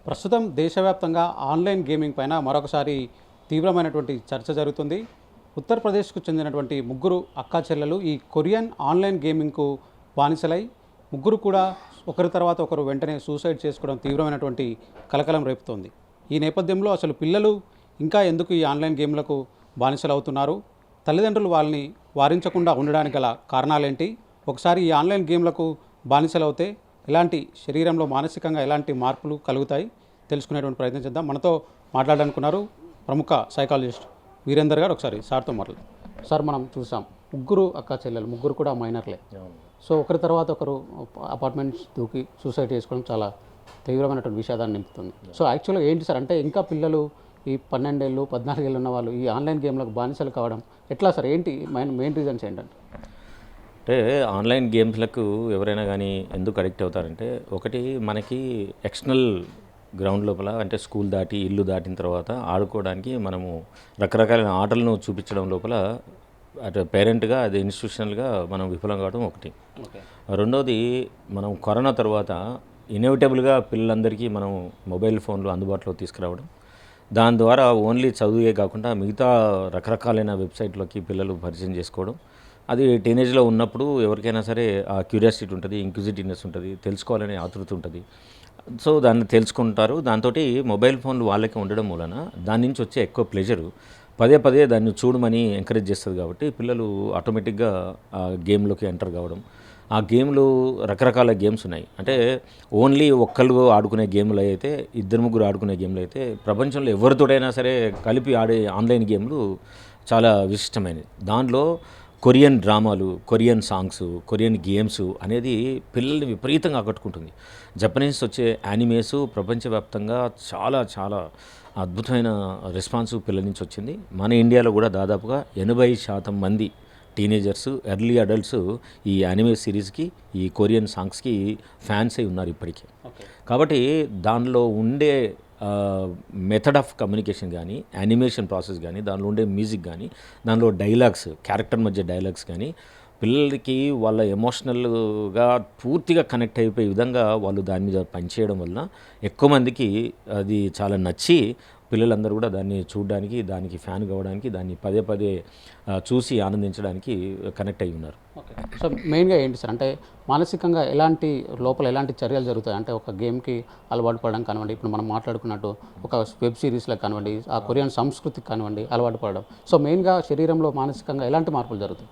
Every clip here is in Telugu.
ప్రస్తుతం దేశవ్యాప్తంగా ఆన్లైన్ గేమింగ్ పైన మరొకసారి తీవ్రమైనటువంటి చర్చ జరుగుతుంది. ఉత్తరప్రదేశ్కు చెందినటువంటి ముగ్గురు అక్కా చెల్లెలు ఈ కొరియన్ ఆన్లైన్ గేమింగ్కు బానిసలై ముగ్గురు కూడా ఒకరి తర్వాత ఒకరు వెంటనే సూసైడ్ చేసుకోవడం తీవ్రమైనటువంటి కలకలం రేపుతోంది. ఈ నేపథ్యంలో అసలు పిల్లలు ఇంకా ఎందుకు ఈ ఆన్లైన్ గేమ్లకు బానిసలు అవుతున్నారు, తల్లిదండ్రులు వాళ్ళని వారించకుండా ఉండడానికి గల కారణాలేంటి, ఒకసారి ఈ ఆన్లైన్ గేమ్లకు బానిసలవుతే ఎలాంటి శరీరంలో మానసికంగా ఎలాంటి మార్పులు కలుగుతాయి తెలుసుకునేటువంటి ప్రయత్నం చేద్దాం. మనతో మాట్లాడాలనుకున్నారు ప్రముఖ సైకాలజిస్ట్ వీరేందర్ గారు. ఒకసారి సార్తో మాట్లాడదాం. సార్, మనం చూసాం ముగ్గురు అక్కా చెల్లెలు, ముగ్గురు కూడా మైనర్లే. సో ఒకరి తర్వాత ఒకరు అపార్ట్మెంట్స్ దూకి సూసైడ్ చేసుకోవడం చాలా తీవ్రమైనటువంటి విషాదాన్ని నింపుతుంది. సో యాక్చువల్గా ఏంటి సార్ అంటే ఇంకా పిల్లలు ఈ 12 ఏళ్ళు 14 ఏళ్ళు ఉన్న వాళ్ళు ఈ ఆన్లైన్ గేమ్లకు బానిసలు కావడం ఎట్లా సార్, ఏంటి మెయిన్ రీజన్స్ ఏంటంటే? అంటే ఆన్లైన్ గేమ్స్లకు ఎవరైనా కానీ ఎందుకు అడిక్ట్ అవుతారంటే, ఒకటి మనకి ఎక్స్టర్నల్ గ్రౌండ్ లోపల అంటే స్కూల్ దాటి ఇల్లు దాటిన తర్వాత ఆడుకోవడానికి మనము రకరకాల ఆటలను చూపించడం లోపల అటు పేరెంట్గా అది ఇన్స్టిట్యూషనల్గా మనం విఫలం కావడం ఒకటి. రెండోది, మనం కరోనా తర్వాత ఇన్ఎవిటబుల్గా పిల్లలందరికీ మనం మొబైల్ ఫోన్లు అందుబాటులో తీసుకురావడం, దాని ద్వారా ఓన్లీ చదువే కాకుండా మిగతా రకరకాలైన వెబ్సైట్లోకి పిల్లలు పరిచయం చేసుకోవడం. అది టీనేజ్లో ఉన్నప్పుడు ఎవరికైనా సరే ఆ క్యూరియాసిటీ ఉంటుంది, ఇంక్విజిటివ్నెస్ ఉంటుంది, తెలుసుకోవాలనే ఆతృత ఉంటుంది. సో దాన్ని తెలుసుకుంటారు. దాంతో మొబైల్ ఫోన్లు వాళ్ళకి ఉండడం మూలన దాని నుంచి వచ్చే ఎక్కువ ప్లెజరు పదే పదే దాన్ని చూడమని ఎంకరేజ్ చేస్తుంది. కాబట్టి పిల్లలు ఆటోమేటిక్గా ఆ గేమ్లోకి ఎంటర్ కావడం. ఆ గేమ్లు రకరకాల గేమ్స్ ఉన్నాయి. అంటే ఓన్లీ ఒక్కళ్ళు ఆడుకునే గేమ్లు అయితే, ఇద్దరు ముగ్గురు ఆడుకునే గేమ్లు అయితే, ప్రపంచంలో ఎవరితోటైనా సరే కలిపి ఆడే ఆన్లైన్ గేమ్లు చాలా విశిష్టమైనవి. దానిలో కొరియన్ డ్రామాలు, కొరియన్ సాంగ్స్, కొరియన్ గేమ్స్ అనేది పిల్లల్ని విపరీతంగా ఆకట్టుకుంటుంది. జపనీస్ వచ్చే యానిమేస్ ప్రపంచవ్యాప్తంగా చాలా చాలా అద్భుతమైన రెస్పాన్స్ పిల్లల నుంచి వచ్చింది. మన ఇండియాలో కూడా దాదాపుగా 80% మంది టీనేజర్స్, ఎర్లీ అడల్ట్స్ ఈ యానిమే సిరీస్కి, ఈ కొరియన్ సాంగ్స్కి ఫ్యాన్స్ అయి ఉన్నారు ఇప్పటికీ. కాబట్టి దానిలో ఉండే మెథడ్ ఆఫ్ కమ్యూనికేషన్ కానీ, యానిమేషన్ ప్రాసెస్ కానీ, దానిలో ఉండే మ్యూజిక్ కానీ, దానిలో డైలాగ్స్, క్యారెక్టర్ మధ్య డైలాగ్స్ కానీ పిల్లలకి వాళ్ళ ఎమోషనల్గా పూర్తిగా కనెక్ట్ అయిపోయే విధంగా వాళ్ళు దాని మీద పనిచేయడం వలన ఎక్కువ మందికి అది చాలా నచ్చి పిల్లలందరూ కూడా దాన్ని చూడడానికి, దానికి ఫ్యాన్ కావడానికి, దాన్ని పదే పదే చూసి ఆనందించడానికి కనెక్ట్ అయి ఉన్నారు. ఓకే. సో మెయిన్గా ఏంటి సార్ అంటే మానసికంగా లోపల ఎలాంటి చర్యలు జరుగుతాయి అంటే ఒక గేమ్కి అలవాటు పడడం కానివ్వండి, ఇప్పుడు మనం మాట్లాడుకున్నట్టు ఒక వెబ్ సిరీస్లకు కానివ్వండి, ఆ కొరియన్ సంస్కృతికి కానివ్వండి అలవాటు పడడం, సో మెయిన్గా శరీరంలో మానసికంగా ఎలాంటి మార్పులు జరుగుతాయి?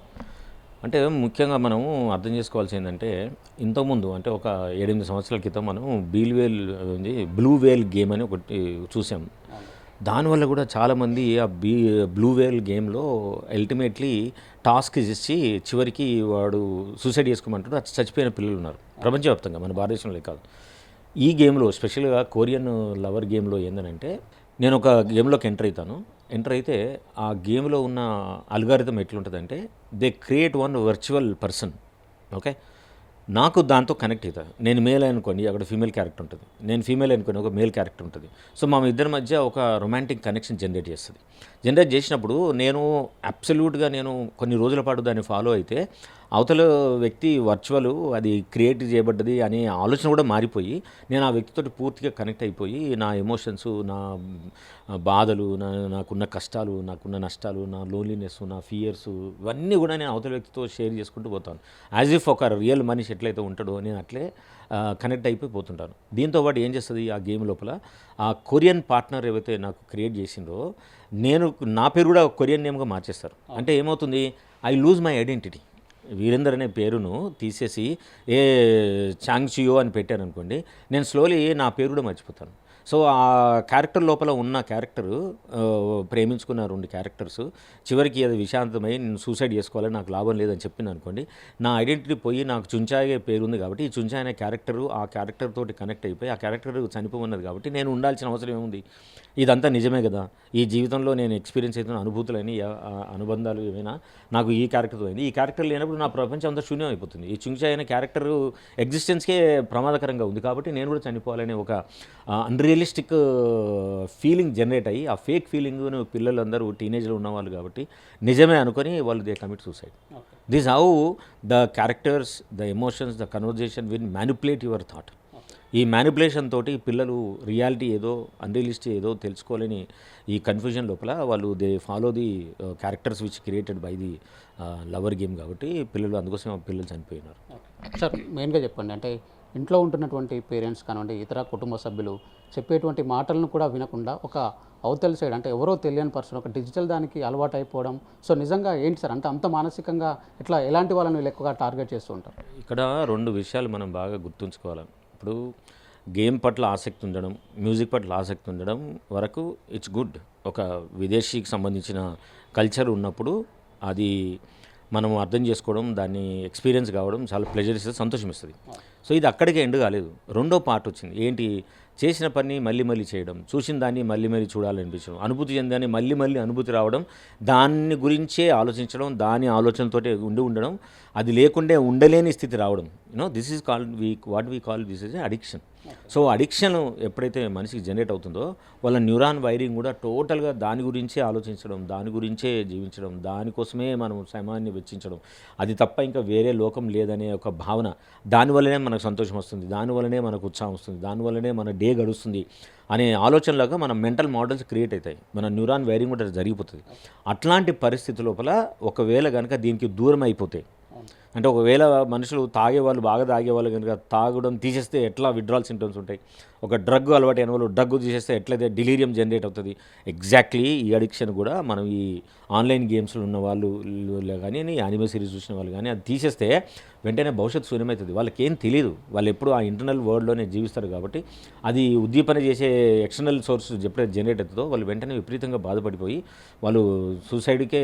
అంటే ముఖ్యంగా మనము అర్థం చేసుకోవాల్సి ఏంటంటే, ఇంతకుముందు అంటే ఒక 7-8 సంవత్సరాల క్రితం మనం బ్లూ వేల్ గేమ్ అని ఒకటి చూసాం. దానివల్ల కూడా చాలామంది ఆ బ్లూ వేల్ గేమ్లో అల్టిమేట్లీ టాస్క్ ఇచ్చి చివరికి వాడు సూసైడ్ చేసుకోమంటాడు, అది చచ్చిపోయిన పిల్లలు ఉన్నారు ప్రపంచవ్యాప్తంగా, మన భారతదేశంలో కాదు. ఈ గేమ్లో స్పెషల్గా కొరియన్ లవర్ గేమ్లో ఏంటంటే, నేను ఒక గేమ్లోకి ఎంటర్ అయితే ఆ గేమ్లో ఉన్న అల్గారిథం ఎట్లుంటుందంటే, they create one virtual person. Okay, నాకు దాంతో కనెక్ట్ అవుతుంది. నేను మేల్ అనుకోండి, అక్కడ ఫీమేల్ క్యారెక్టర్ ఉంటుంది. నేను ఫీమేల్ అనుకోండి, ఒక మేల్ క్యారెక్టర్ ఉంటుంది. సో మా ఇద్దరి మధ్య ఒక రొమాంటిక్ కనెక్షన్ జనరేట్ చేస్తుంది. జనరేట్ చేసినప్పుడు నేను అబ్సల్యూట్గా కొన్ని రోజుల పాటు దాన్ని ఫాలో అయితే అవతల వ్యక్తి వర్చువల్, అది క్రియేట్ చేయబడ్డది అనే ఆలోచన కూడా మారిపోయి నేను ఆ వ్యక్తితో పూర్తిగా కనెక్ట్ అయిపోయి నా ఎమోషన్స్, నా బాధలు, నాకున్న కష్టాలు, నాకున్న నష్టాలు, నా లోన్లీనెస్, నా ఫియర్స్, ఇవన్నీ కూడా నేను అవతల వ్యక్తితో షేర్ చేసుకుంటూ పోతాను. యాజ్ ఇఫ్ ఒక రియల్ మనిషి ఎట్లయితే ఉంటాడో నేను అట్లే కనెక్ట్ అయిపోయి పోతుంటాను. దీంతోపాటు ఏం చేస్తుంది ఆ గేమ్ లోపల, ఆ కొరియన్ పార్ట్నర్ ఏవైతే నాకు క్రియేట్ చేసిందో నా పేరు కూడా కొరియన్ నేమ్గా మార్చేస్తారు. అంటే ఏమవుతుంది, I lose my identity. Virender అనే పేరును తీసేసి చాంగ్చియో అని పెట్టాను అనుకోండి, నేను స్లోలీ నా పేరు కూడా మర్చిపోతాను. సో ఆ క్యారెక్టర్ లోపల ఉన్న క్యారెక్టరు, ప్రేమించుకున్న 2 క్యారెక్టర్స్ చివరికి అది విషాంతమై నేను సూసైడ్ చేసుకోవాలని నాకు లాభం లేదని చెప్పింది అనుకోండి, నా ఐడెంటిటీ పోయి నాకు చుంచాయే పేరు ఉంది కాబట్టి ఈ చుంచాయ్ అనే క్యారెక్టరు ఆ క్యారెక్టర్ తోటి కనెక్ట్ అయిపోయి ఆ క్యారెక్టర్ చనిపోమన్నది కాబట్టి నేను ఉండాల్సిన అవసరం ఏముంది? ఇదంతా నిజమే కదా, ఈ జీవితంలో నేను ఎక్స్పీరియన్స్ అవుతున్న అనుభూతులని, అనుబంధాలు ఏమైనా నాకు ఈ క్యారెక్టర్తో అయింది. ఈ క్యారెక్టర్ లేనప్పుడు నా ప్రపంచం అంతా శూన్యం అయిపోతుంది. ఈ చుంచాయ్ అనే క్యారెక్టర్ ఎగ్జిస్టెన్స్కే ప్రమాదకరంగా ఉంది కాబట్టి నేను కూడా చనిపోవాలనే ఒక అన్రియలిస్టిక్ ఫీలింగ్ జనరేట్ అయ్యి, ఆ ఫేక్ ఫీలింగ్ను పిల్లలందరూ టీనేజ్లో ఉన్నవాళ్ళు కాబట్టి నిజమే అనుకొని వాళ్ళు they commit suicide. This how the characters, the emotions, the conversation will manipulate your thought. ఈ మ్యానిపులేషన్ తోటి పిల్లలు రియాలిటీ ఏదో అన్రియలిస్టిక్ ఏదో తెలుసుకోలేని ఈ కన్ఫ్యూజన్ లోపల వాళ్ళు they follow the characters which created by the lover game కాబట్టి పిల్లలు అందుకోసం పిల్లలు చనిపోయినారు. సార్ మెయిన్గా చెప్పండి, అంటే ఇంట్లో ఉంటున్నటువంటి పేరెంట్స్ కానివ్వండి ఇతర కుటుంబ సభ్యులు చెప్పేటువంటి మాటలను కూడా వినకుండా ఒక అవతల సైడ్ అంటే ఎవరో తెలియని పర్సన్ ఒక డిజిటల్ దానికి అలవాటు అయిపోవడం, సో నిజంగా ఏంటి సార్ అంటే అంత మానసికంగా ఇట్లా ఎలాంటి వాళ్ళని వీళ్ళు ఎక్కువగా టార్గెట్ చేస్తూ ఉంటారు? ఇక్కడ 2 విషయాలు మనం బాగా గుర్తుంచుకోవాలి. ఇప్పుడు గేమ్ పట్ల ఆసక్తి ఉండడం, మ్యూజిక్ పట్ల ఆసక్తి ఉండడం వరకు ఇట్స్ గుడ్. ఒక విదేశీకి సంబంధించిన కల్చర్ ఉన్నప్పుడు అది మనం అర్థం చేసుకోవడం, దాన్ని ఎక్స్పీరియన్స్ కావడం చాలా ప్లెజర్ ఇస్తుంది, సంతోషం ఇస్తుంది. సో ఇది అక్కడికే ఎండ్ కాలేదు. రెండో పార్ట్ వచ్చింది. ఏంటి? చేసిన పని మళ్ళీ మళ్ళీ చేయడం, చూసిన దాన్ని మళ్ళీ మళ్ళీ చూడాలనిపించడం, అనుభూతి చెందాన్ని మళ్ళీ మళ్ళీ అనుభూతి రావడం, దాన్ని గురించే ఆలోచించడం, దాని ఆలోచనతోటే ఉండడం, అది లేకుండే ఉండలేని స్థితి రావడం. This is called what we call this is addiction. So addiction ఎప్పుడైతే మనిషికి జనరేట్ అవుతుందో వాళ్ళ న్యూరాన్ వైరింగ్ కూడా టోటల్గా దాని గురించే ఆలోచించడం, దాని గురించే జీవించడం, దానికోసమే మనం సమయాన్ని వెచ్చించడం, అది తప్ప ఇంకా వేరే లోకం లేదనే ఒక భావన, దానివల్లనే మనకు సంతోషం వస్తుంది, దానివల్లనే మనకు ఉత్సాహం వస్తుంది, దానివల్లనే మన డే గడుస్తుంది అనే ఆలోచనలాగా మన మెంటల్ మోడల్స్ క్రియేట్ అవుతాయి, మన న్యూరాన్ వైరింగ్ కూడా జరిగిపోతుంది. అట్లాంటి పరిస్థితి లోపల ఒకవేళ కనుక దీనికి దూరం అయిపోతే, అంటే ఒకవేళ మనుషులు తాగేవాళ్ళు బాగా తాగేవాళ్ళు కనుక తాగడం తీసేస్తే ఎట్లా విడ్రాల్ సింటమ్స్ ఉంటాయి, ఒక డ్రగ్ అలవాటు అయిన వాళ్ళు డ్రగ్ తీసేస్తే ఎట్లయితే డిలీరియం జనరేట్ అవుతుంది, ఎగ్జాక్ట్లీ ఈ అడిక్షన్ కూడా మనం ఈ ఆన్లైన్ గేమ్స్లో ఉన్న వాళ్ళు కానీ యానిమే సిరీస్ చూసిన వాళ్ళు కానీ అది తీసేస్తే వెంటనే భవిష్యత్తు శూన్యమవుతుంది. వాళ్ళకి ఏం తెలియదు, వాళ్ళు ఎప్పుడు ఆ ఇంటర్నల్ వరల్డ్లోనే జీవిస్తారు కాబట్టి అది ఉద్దీపన చేసే ఎక్స్టర్నల్ సోర్స్ ఎప్పుడైతే జనరేట్ అవుతుందో వాళ్ళు వెంటనే విపరీతంగా బాధపడిపోయి వాళ్ళు సూసైడ్కే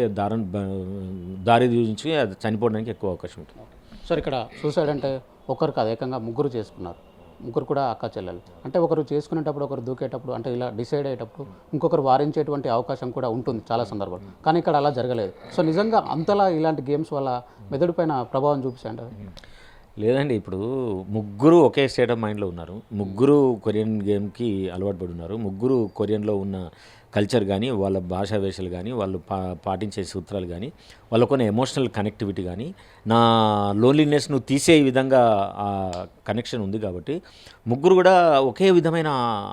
దారి చూపించి అది చనిపోవడానికి ఎక్కువ అవకాశం ఉంటుంది. సార్ ఇక్కడ సూసైడ్ అంటే ఒకరు కాదు, ఏకంగా ముగ్గురు చేసుకున్నారు, ముగ్గురు కూడా అక్క చెల్లెలు. అంటే ఒకరు చేసుకునేటప్పుడు ఒకరు దూకేటప్పుడు అంటే ఇలా డిసైడ్ అయ్యేటప్పుడు ఇంకొకరు వారించేటువంటి అవకాశం కూడా ఉంటుంది చాలా సందర్భాలు, కానీ ఇక్కడ అలా జరగలేదు. సో నిజంగా అంతలా ఇలాంటి గేమ్స్ వల్ల మెదడు పైన ప్రభావం చూపిస్తాయంట? లేదండి, ఇప్పుడు ముగ్గురు ఒకే స్టేట్ ఆఫ్ మైండ్లో ఉన్నారు, ముగ్గురు కొరియన్ గేమ్కి అలవాటు పడి ఉన్నారు, ముగ్గురు కొరియన్లో ఉన్న కల్చర్ కానీ వాళ్ళ భాషా వేషాలు కానీ వాళ్ళు పాటించే సూత్రాలు కానీ వాళ్ళకున్న ఎమోషనల్ కనెక్టివిటీ కానీ నా లోన్లీనెస్ను తీసే విధంగా ఆ కనెక్షన్ ఉంది కాబట్టి ముగ్గురు కూడా ఒకే విధమైన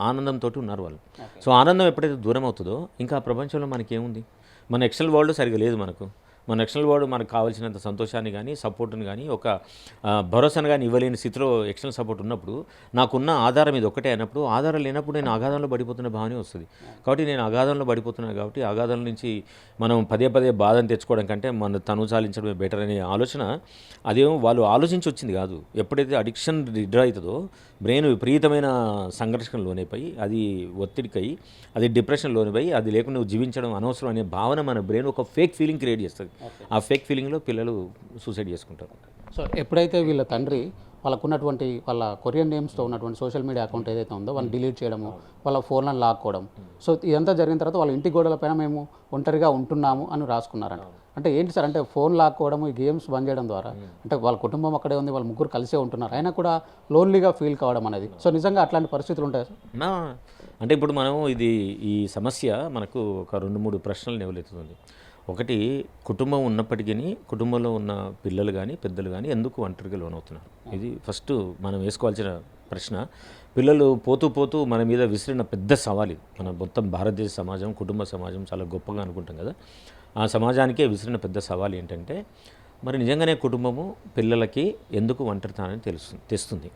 ఆనందంతో ఉన్నారు వాళ్ళు. సో ఆనందం ఎప్పుడైతే దూరం అవుతుందో ఇంకా ప్రపంచంలో మనకేముంది, మన ఎక్స్టర్నల్ వరల్డ్ సరిగా లేదు మనకు, మన ఎక్స్టర్నల్ వరల్డ్ మనకు కావాల్సినంత సంతోషాన్ని కానీ సపోర్ట్ని కానీ ఒక భరోసాను కానీ ఇవ్వలేని స్థితిలో ఎక్స్టర్నల్ సపోర్ట్ ఉన్నప్పుడు నాకున్న ఆధారం ఇది ఒక్కటే అయినప్పుడు, ఆధారం లేనప్పుడు నేను అగాధంలో పడిపోతున్న భావనే వస్తుంది. కాబట్టి నేను అగాధంలో పడిపోతున్నాను కాబట్టి అగాధం నుంచి మనం పదే పదే బాధను తెచ్చుకోవడం కంటే మన తను చాలించడమే బెటర్ అనే ఆలోచన అదేమో వాళ్ళు ఆలోచించి వచ్చింది కాదు. ఎప్పుడైతే అడిక్షన్ రిడ్రా అవుతుందో బ్రెయిన్ విపరీతమైన సంఘర్షణ లోనైపోయి అది ఒత్తిడికై అది డిప్రెషన్ లోనిపోయి అది లేకుండా నువ్వు జీవించడం అనవసరం అనే భావన మన బ్రెయిన్ ఒక ఫేక్ ఫీలింగ్ క్రియేట్ చేస్తుంది. ఆ ఫేక్ ఫీలింగ్లో పిల్లలు సూసైడ్ చేసుకుంటారు. సో ఎప్పుడైతే వీళ్ళ తండ్రి వాళ్ళకున్నటువంటి వాళ్ళ కొరియన్ నేమ్స్తో ఉన్నటువంటి సోషల్ మీడియా అకౌంట్ ఏదైతే ఉందో వాళ్ళని డిలీట్ చేయడము, వాళ్ళ ఫోన్లను లాక్కోవడం, సో ఇదంతా జరిగిన తర్వాత వాళ్ళ ఇంటి గోడలపైన మేము ఒంటరిగా ఉంటున్నాము అని రాసుకున్నారంట. అంటే ఏంటి సార్ అంటే ఫోన్ లాక్కోవడం, ఈ గేమ్స్ బంద్ చేయడం ద్వారా అంటే వాళ్ళ కుటుంబం అక్కడే ఉంది, వాళ్ళ ముగ్గురు కలిసే ఉంటున్నారు, అయినా కూడా లోన్లీగా ఫీల్ కావడం అనేది, సో నిజంగా అట్లాంటి పరిస్థితులు ఉంటాయి సార్? అంటే ఇప్పుడు మనం ఈ సమస్య మనకు ఒక 2-3 ప్రశ్నలు నివలెత్తుతుంది. ఒకటి, కుటుంబం ఉన్నప్పటికీ కుటుంబంలో ఉన్న పిల్లలు కానీ పెద్దలు కానీ ఎందుకు ఒంటరిగా లోనవుతున్నారు, ఇది ఫస్ట్ మనం వేసుకోవాల్సిన ప్రశ్న. పిల్లలు పోతూ పోతూ మన మీద విసిరిన పెద్ద సవాల్ ఇది. మన మొత్తం భారతదేశ సమాజం, కుటుంబ సమాజం చాలా గొప్పగా అనుకుంటాం కదా, ఆ సమాజానికే విసిరిన పెద్ద సవాల్ ఏంటంటే మరి నిజంగానే కుటుంబము పిల్లలకి ఎందుకు ఒంటరితనాన్ని తెస్తుంది.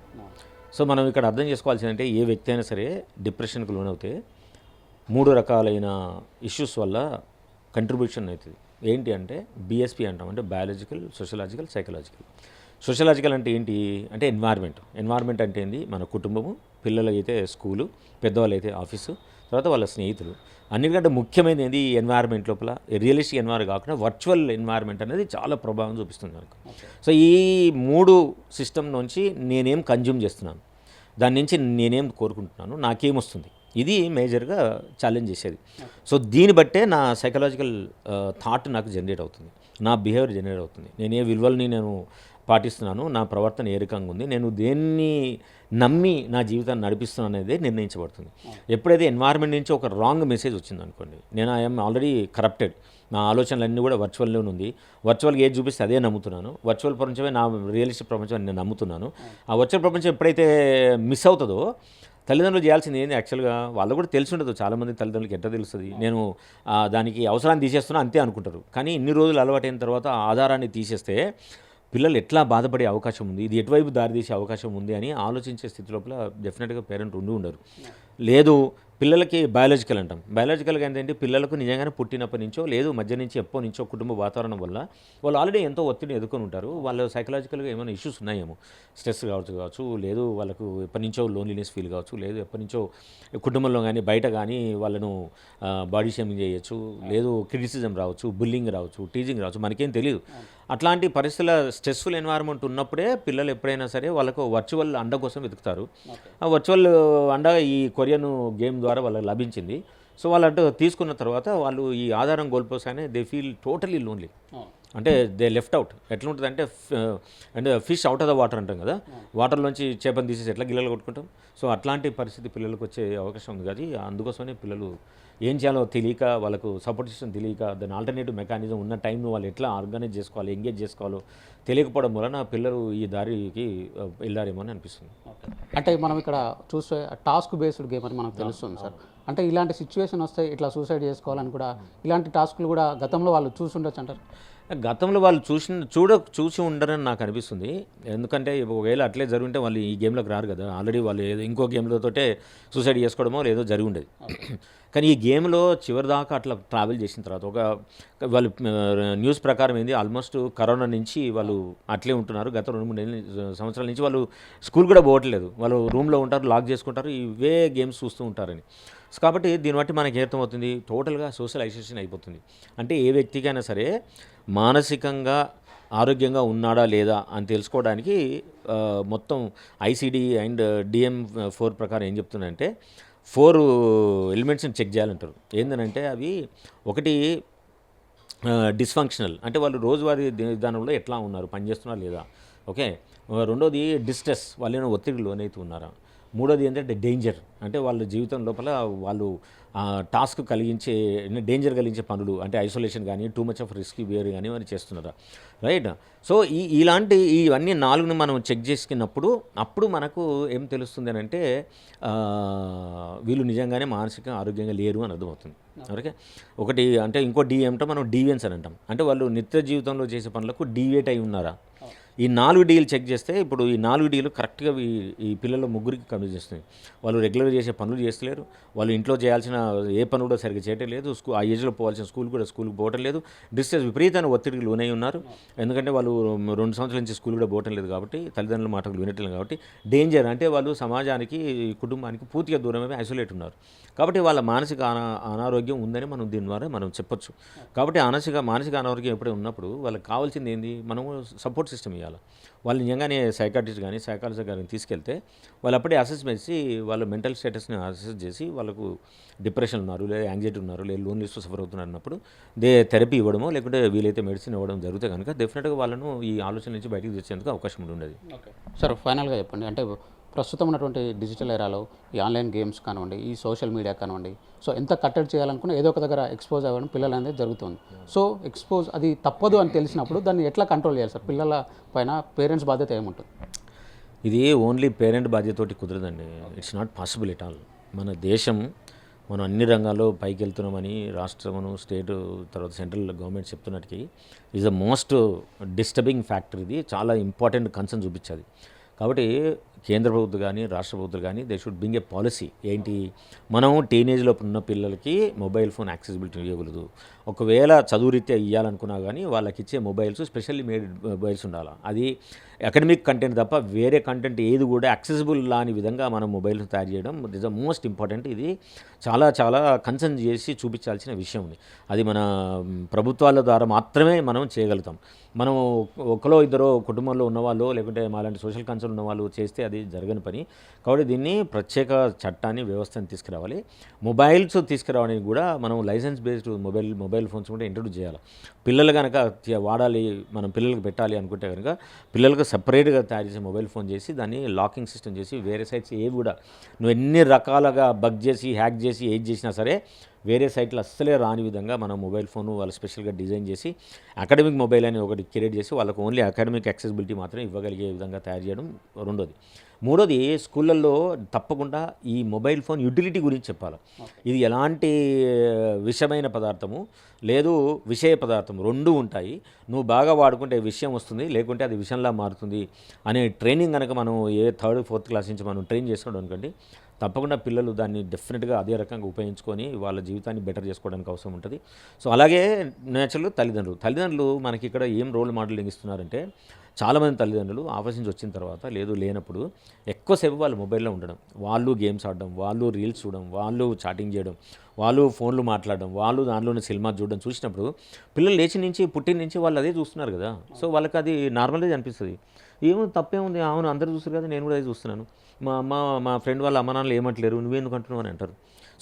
సో మనం ఇక్కడ అర్థం చేసుకోవాల్సిందంటే ఏ వ్యక్తి అయినా సరే డిప్రెషన్కి లోనవుతే 3 రకాలైన ఇష్యూస్ వల్ల కంట్రిబ్యూషన్ అవుతుంది. ఏంటి అంటే బిఎస్పి అంటాం, అంటే బయాలజికల్, సోషలాజికల్, సైకలాజికల్. సోషలాజికల్ అంటే ఏంటి అంటే ఎన్వైర్న్మెంట్ అంటే ఏంది, మన కుటుంబము, పిల్లలైతే స్కూలు, పెద్దవాళ్ళు అయితే ఆఫీసు, తర్వాత వాళ్ళ స్నేహితులు. అన్నిటికంటే ముఖ్యమైనది ఏంది, ఈ ఎన్వైర్న్మెంట్ లోపల రియలిస్టిక్ ఎన్వైర్మెంట్ కాకుండా వర్చువల్ ఎన్వైర్న్మెంట్ అనేది చాలా ప్రభావం చూపిస్తుంది మనకు. సో ఈ 3 సిస్టమ్ నుంచి నేనేం కన్జ్యూమ్ చేస్తున్నాను, దాని నుంచి నేనేం కోరుకుంటున్నాను, నాకేమొస్తుంది, ఇది మేజర్గా ఛాలెంజ్ చేసేది. సో దీన్ని బట్టే నా సైకలాజికల్ థాట్ నాకు జనరేట్ అవుతుంది, నా బిహేవియర్ జనరేట్ అవుతుంది, నేను ఏ విలువల్ని నేను పాటిస్తున్నాను, నా ప్రవర్తన ఏ రకంగా ఉంది, నేను దేన్ని నమ్మి నా జీవితాన్ని నడిపిస్తున్నాను అనేది నిర్ణయించబడుతుంది. ఎప్పుడైతే ఎన్వైర్న్మెంట్ నుంచి ఒక రాంగ్ మెసేజ్ వచ్చింది అనుకోండి, నేను ఐఎమ్ ఆల్రెడీ కరప్టెడ్, నా ఆలోచనలన్నీ కూడా వర్చువల్లోనే ఉంది, వర్చువల్గా ఏది చూపిస్తే అదే నమ్ముతున్నాను, వర్చువల్ ప్రపంచమే నా రియలిస్టిక్ ప్రపంచం నేను నమ్ముతున్నాను. ఆ వర్చువల్ ప్రపంచం ఎప్పుడైతే మిస్ అవుతుందో తల్లిదండ్రులు చేయాల్సింది ఏంది, యాక్చువల్గా వాళ్ళు కూడా తెలిసి ఉండదు, చాలామంది తల్లిదండ్రులకి ఎట్లా తెలుస్తుంది, నేను దానికి అవసరాన్ని తీసేస్తున్నా అంతే అనుకుంటారు. కానీ ఇన్ని రోజులు అలవాటైన తర్వాత ఆ ఆధారాన్ని తీసేస్తే పిల్లలు ఎట్లా బాధపడే అవకాశం ఉంది, ఇది ఎటువైపు దారితీసే అవకాశం ఉంది అని ఆలోచించే స్థితి లోపల డెఫినెట్గా పేరెంట్ ఉండరు. లేదు, పిల్లలకి బయాలజికల్ అంటాం, బయాలజికల్గా ఏంటంటే పిల్లలకు నిజంగానే పుట్టినప్పటి నుంచో లేదు మధ్య నుంచి ఎప్పటి నుంచో కుటుంబ వాతావరణం వల్ల వాళ్ళు ఆల్రెడీ ఎంతో ఒత్తిడిని ఎదుర్కొని ఉంటారు, వాళ్ళు సైకలాజికల్గా ఏమైనా ఇష్యూస్ ఉన్నాయేమో, స్ట్రెస్ కావచ్చు, లేదు వాళ్ళకు ఎప్పటి నుంచో లోన్లీనెస్ ఫీల్ కావచ్చు, లేదు ఎప్పటి నుంచో కుటుంబంలో కానీ బయట కానీ వాళ్ళను బాడీ షేమింగ్ చేయొచ్చు, లేదు క్రిటిసిజం రావచ్చు, బుల్లింగ్ రావచ్చు, టీజింగ్ రావచ్చు, మనకేం తెలియదు. అట్లాంటి పరిస్థితుల స్ట్రెస్ఫుల్ ఎన్వైర్న్మెంట్ ఉన్నప్పుడే పిల్లలు ఎప్పుడైనా సరే వాళ్ళకు వర్చువల్ అండ కోసం వెతుకుతారు. ఆ వర్చువల్ అండ ఈ కొరియన్ గేమ్ ద్వారా వాళ్ళకి లభించింది. సో వాళ్ళు తీసుకున్న తర్వాత వాళ్ళు ఈ ఆధారం కోల్పోసానే దే ఫీల్ టోటలీ లోన్లీ, అంటే దే లెఫ్ట్ అవుట్. ఎట్లా ఉంటుంది అంటే fish out of the water అంటాం కదా, వాటర్లోంచి చేపను తీసేసి ఎట్లా గిల్లలు కొట్టుకుంటాం. సో అట్లాంటి పరిస్థితి పిల్లలకు వచ్చే అవకాశం ఉంది. కానీ అందుకోసమే పిల్లలు ఏం చేయాలో తెలియక, వాళ్ళకు సపోర్ట్ సిస్టమ్ తెలియక, దాని ఆల్టర్నేటివ్ మెకానిజం ఉన్న టైంను వాళ్ళు ఎట్లా ఆర్గనైజ్ చేసుకోవాలి, ఎంగేజ్ చేసుకోవాలో తెలియకపోవడం వలన పిల్లలు ఈ దారికి వెళ్ళారేమో అని అనిపిస్తుంది. అంటే మనం ఇక్కడ చూస్తే టాస్క్ బేస్డ్ గేమ్ అని మనకు తెలుస్తుంది సార్. అంటే ఇలాంటి సిచ్యువేషన్ వస్తే ఇట్లా సూసైడ్ చేసుకోవాలని కూడా ఇలాంటి టాస్క్లు కూడా గతంలో వాళ్ళు చూసి ఉండొచ్చు అంటారు. గతంలో వాళ్ళు చూసి ఉండరని నాకు అనిపిస్తుంది. ఎందుకంటే ఒకవేళ అట్లే జరుగుంటే వాళ్ళు ఈ గేమ్లోకి రారు కదా, ఆల్రెడీ వాళ్ళు ఏదో ఇంకో గేమ్లతోటే సూసైడ్ చేసుకోవడమో లేదో జరిగి ఉండేది. కానీ ఈ గేమ్లో చివరి దాకా అట్లా ట్రావెల్ చేసిన తర్వాత వాళ్ళు న్యూస్ ప్రకారం ఏంది, ఆల్మోస్ట్ కరోనా నుంచి వాళ్ళు అట్లే ఉంటున్నారు. గత 2-3 సంవత్సరాల నుంచి వాళ్ళు స్కూల్ కూడా పోవట్లేదు, వాళ్ళు రూమ్లో ఉంటారు, లాక్ చేసుకుంటారు, ఇవే గేమ్స్ చూస్తూ ఉంటారని. సో కాబట్టి దీన్ని బట్టి మనకి అర్థమవుతుంది టోటల్గా సోషలైజేషన్ అయిపోతుంది. అంటే ఏ వ్యక్తికైనా సరే మానసికంగా ఆరోగ్యంగా ఉన్నాడా లేదా అని తెలుసుకోవడానికి మొత్తం ఐసిడి అండ్ DM-4 ప్రకారం ఏం చెప్తుందంటే 4 ఎలిమెంట్స్ని చెక్ చేయాలంటారు. ఏంటంటే అవి ఒకటి డిస్ఫంక్షనల్, అంటే వాళ్ళు రోజువారీ విధానంలో ఎట్లా ఉన్నారు, పనిచేస్తున్నారా లేదా, ఓకే. రెండోది డిస్ట్రెస్, వాళ్ళు ఒత్తిడికి లోనైతే ఉన్నారా. మూడోది ఏంటంటే డేంజర్, అంటే వాళ్ళ జీవితం లోపల వాళ్ళు టాస్క్ కలిగించే డేంజర్ కలిగించే పనులు, అంటే ఐసోలేషన్ కానీ too much of risk behaviour కానీ అని చేస్తున్నారా, రైట్. సో ఇవన్నీ 4ని మనం చెక్ చేసుకున్నప్పుడు అప్పుడు మనకు ఏం తెలుస్తుంది అని అంటే వీళ్ళు నిజంగానే మానసికంగా ఆరోగ్యంగా లేరు అని అర్థమవుతుంది. ఓకే. ఒకటి అంటే ఇంకో ఏమిటో మనం డీవియన్స్ అని అంటాం, అంటే వాళ్ళు నిత్య జీవితంలో చేసే పనులకు డీవియేట్ అయి ఉన్నారా. ఈ 4 Dలు చెక్ చేస్తే ఇప్పుడు ఈ 4 Dలు కరెక్ట్గా ఈ పిల్లల ముగ్గురికి కమిట్ చేస్తుంది. వాళ్ళు రెగ్యులర్ చేసే పనులు చేస్తలేరు, వాళ్ళు ఇంట్లో చేయాల్సిన ఏ పని కూడా సరిగ్గా చేయటం లేదు, ఆ ఏజ్లో పోవాల్సిన స్కూల్కి పోవటం లేదు, డిస్ట్రెస్ విపరీతమైన ఒత్తిడికి లోనై ఉన్నారు. ఎందుకంటే వాళ్ళు 2 సంవత్సరాల నుంచి స్కూల్ కూడా పోవటం లేదు కాబట్టి, తల్లిదండ్రుల మాటలు వినట్లేదు కాబట్టి. డేంజర్, అంటే వాళ్ళు సమాజానికి కుటుంబానికి పూర్తిగా దూరమే ఐసోలేట్ ఉన్నారు. కాబట్టి వాళ్ళ మానసిక అనారోగ్యం ఉందని మనం దీని ద్వారా మనం చెప్పొచ్చు. కాబట్టి మానసిక అనారోగ్యం ఎప్పుడైనా ఉన్నప్పుడు వాళ్ళకి కావాల్సింది ఏంది, మనము సపోర్ట్ సిస్టమ్ ఇవ్వాలి. వాళ్ళు నిజంగానే సైకాట్రిస్ట్ కానీ సైకాలజిస్ట్ గారిని తీసుకెళ్తే వాళ్ళు అప్పుడే అసెస్ చేసి వాళ్ళ మెంటల్ స్టేటస్ని అసెస్ చేసి వాళ్ళకు డిప్రెషన్ ఉన్నారు, లేదా యాంగ్జైటీ ఉన్నారు, లేదా లోన్లీనెస్ సఫర్ అవుతున్నారు అన్నప్పుడు థెరపీ ఇవ్వడమో లేకుంటే వీలైతే మెడిసిన్ ఇవ్వడం జరిగితే కనుక డెఫినెట్గా వాళ్ళను ఈ ఆలోచన నుంచి బయటకు తెచ్చేందుకు అవకాశం ఉండేది. ఓకే సార్, ఫైనల్గా చెప్పండి, అంటే ప్రస్తుతం ఉన్నటువంటి డిజిటల్ ఎరాలో ఈ ఆన్లైన్ గేమ్స్ కానివ్వండి, ఈ సోషల్ మీడియా కానివ్వండి, సో ఎంత కట్టడి చేయాలనుకున్నా ఏదో ఒక దగ్గర ఎక్స్పోజ్ అవ్వడం పిల్లలు అనేది జరుగుతుంది. సో ఎక్స్పోజ్ అది తప్పదు అని తెలిసినప్పుడు దాన్ని ఎట్లా కంట్రోల్ చేయాలి సార్, పిల్లల పైన పేరెంట్స్ బాధ్యత ఏముంటుంది? ఇది ఓన్లీ పేరెంట్ బాధ్యతతోటి కుదరదండి, it's not possible at all. మన దేశం మనం అన్ని రంగాల్లో పైకి వెళ్తున్నామని రాష్ట్రమును స్టేట్ తర్వాత సెంట్రల్ గవర్నమెంట్ చెప్తున్నట్టుకి is the most disturbing factor. ఇది చాలా ఇంపార్టెంట్ కన్సర్న్ చూపించాలి. కాబట్టి కేంద్ర ప్రభుత్వం కానీ రాష్ట్ర ప్రభుత్వం కానీ they should bring a policy. ఏంటి, మనం టీనేజ్లో ఉన్న పిల్లలకి మొబైల్ ఫోన్ యాక్సెసిబిలిటీ ఇవ్వకూడదు. ఒకవేళ చదువు రీత్యా ఇవ్వాలనుకున్నా కానీ వాళ్ళకి ఇచ్చే మొబైల్స్ స్పెషల్లీ మేడ్ మొబైల్స్ ఉండాలి. అది అకాడమిక్ కంటెంట్ తప్ప వేరే కంటెంట్ ఏది కూడా యాక్సెసిబుల్ లాని విధంగా మనం మొబైల్స్ తయారు చేయడం ఇస్ ద మోస్ట్ ఇంపార్టెంట్. ఇది చాలా చాలా కన్సర్న్ చేసి చూపించాల్సిన విషయం ఉంది. అది మన ప్రభుత్వాల ద్వారా మాత్రమే మనం చేయగలుగుతాం. మనం ఒకలో ఇద్దరో కుటుంబంలో ఉన్నవాళ్ళు లేకుంటే మాలాంటి సోషల్ కన్సర్న్ ఉన్నవాళ్ళు చేస్తే అది జరగని పని. కాబట్టి దీన్ని ప్రత్యేక చట్టాన్ని, వ్యవస్థని తీసుకురావాలి. మొబైల్స్ తీసుకురావడానికి కూడా మనం లైసెన్స్ బేస్డ్ మొబైల్ ఫోన్స్ కూడా ఇంట్రొడ్యూస్ చేయాలి. పిల్లలు కనుక వాడాలి, మనం పిల్లలకు పెట్టాలి అనుకుంటే కనుక పిల్లలకు సపరేట్గా తయారు చేసి మొబైల్ ఫోన్ చేసి దాన్ని లాకింగ్ సిస్టమ్ చేసి వేరే సైట్స్ ఏవి కూడా నువ్వు ఎన్ని రకాలుగా బగ్ చేసి, హ్యాక్ చేసి, ఏది చేసినా సరే వేరే సైట్లు అస్సలే రాని విధంగా మనం మొబైల్ ఫోను వాళ్ళు స్పెషల్గా డిజైన్ చేసి అకాడమిక్ మొబైల్ అని ఒకటి క్రియేట్ చేసి వాళ్ళకు ఓన్లీ అకాడమిక్ యాక్సెసిబిలిటీ మాత్రమే ఇవ్వగలిగే విధంగా తయారు చేయడం రెండోది. మూడోది, స్కూళ్ళల్లో తప్పకుండా ఈ మొబైల్ ఫోన్ యూటిలిటీ గురించి చెప్పాలి. ఇది ఎలాంటి విషమైన పదార్థము లేదు, విషయ పదార్థం రెండూ ఉంటాయి. నువ్వు బాగా వాడుకుంటే విషయం వస్తుంది, లేకుంటే అది విషయంలా మారుతుంది అనే ట్రైనింగ్ కనుక మనం ఏ 3rd, 4th క్లాస్ నుంచి మనం ట్రైన్ చేసుకున్నాం అనుకోండి, తప్పకుండా పిల్లలు దాన్ని డెఫినెట్గా అదే రకంగా ఉపయోగించుకొని వాళ్ళ జీవితాన్ని బెటర్ చేసుకోవడానికి అవసరం ఉంటుంది. సో అలాగే నేచురల్గా తల్లిదండ్రులు మనకి ఇక్కడ ఏం రోల్ మోడలింగ్ ఇస్తున్నారంటే, చాలామంది తల్లిదండ్రులు ఆఫీస్ నుంచి వచ్చిన తర్వాత లేదు లేనప్పుడు ఎక్కువసేపు వాళ్ళు మొబైల్లో ఉండడం, వాళ్ళు గేమ్స్ ఆడడం, వాళ్ళు రీల్స్ చూడడం, వాళ్ళు చాటింగ్ చేయడం, వాళ్ళు ఫోన్లు మాట్లాడడం, వాళ్ళు దానిలోనే సినిమా చూడడం చూసినప్పుడు పిల్లలు లేచి నుంచి పుట్టిన నుంచి వాళ్ళు అదే చూస్తున్నారు కదా. సో వాళ్ళకి అది నార్మల్గా అనిపిస్తుంది. ఏమో తప్పేముంది, అవును అందరూ చూస్తారు కదా, నేను కూడా అదే చూస్తున్నాను, మా ఫ్రెండ్ వాళ్ళ అమ్మ నాన్నలు ఏమంటలేరు, నువ్వెందుకు అంటున్నావు అని అంటారు.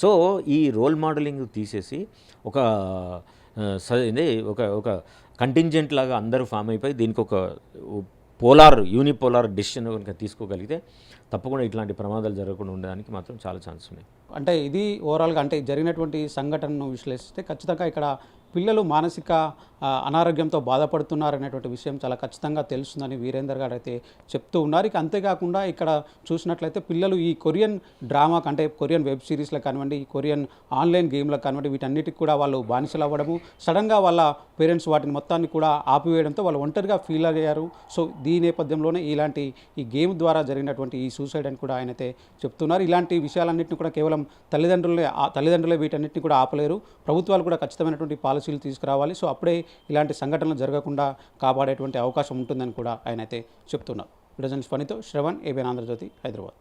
సో ఈ రోల్ మోడలింగ్ తీసేసి ఒక ఒక కంటింజెంట్ లాగా అందరూ ఫామ్ అయిపోయి దీనికి ఒక యూనిపోలార్ డెసిషన్ కనుక తీసుకోగలిగితే తప్పకుండా ఇట్లాంటి ప్రమాదాలు జరగకుండా ఉండడానికి మాత్రం చాలా ఛాన్స్ ఉన్నాయి. అంటే ఇది ఓవరాల్గా అంటే జరిగినటువంటి సంఘటనను విశ్లేషిస్తే ఖచ్చితంగా ఇక్కడ పిల్లలు మానసిక అనారోగ్యంతో బాధపడుతున్నారనేటువంటి విషయం చాలా ఖచ్చితంగా తెలుస్తుందని వీరేందర్ గారు అయితే చెప్తూ ఉన్నారు. ఇక అంతేకాకుండా ఇక్కడ చూసినట్లయితే పిల్లలు ఈ కొరియన్ డ్రామా అంటే కొరియన్ వెబ్ సిరీస్లకు కానివ్వండి, ఈ కొరియన్ ఆన్లైన్ గేమ్లకు కానివ్వండి, వీటన్నిటికి కూడా వాళ్ళు బానిసలు అవ్వడము, సడన్గా వాళ్ళ పేరెంట్స్ వాటిని మొత్తాన్ని కూడా ఆపివేయడంతో వాళ్ళు ఒంటరిగా ఫీల్ అయ్యారు. సో ఈ నేపథ్యంలోనే ఈ గేమ్ ద్వారా జరిగినటువంటి ఈ సూసైడ్ అని కూడా ఆయన అయితే చెప్తున్నారు. ఇలాంటి విషయాలన్నింటినీ కూడా కేవలం తల్లిదండ్రులే వీటన్నిటిని కూడా ఆపలేరు, ప్రభుత్వాలు కూడా ఖచ్చితమైనటువంటి పాలసీలు తీసుకురావాలి. సో అప్పుడే ఇలాంటి సంఘటనలు జరగకుండా కాపాడేటువంటి అవకాశం ఉంటుందని కూడా ఆయన అయితే చెప్తున్నారు. విడజన్స్ పనితో శ్రవణ్, ఏబిఎన్ ఆంధ్రజ్యోతి, హైదరాబాద్.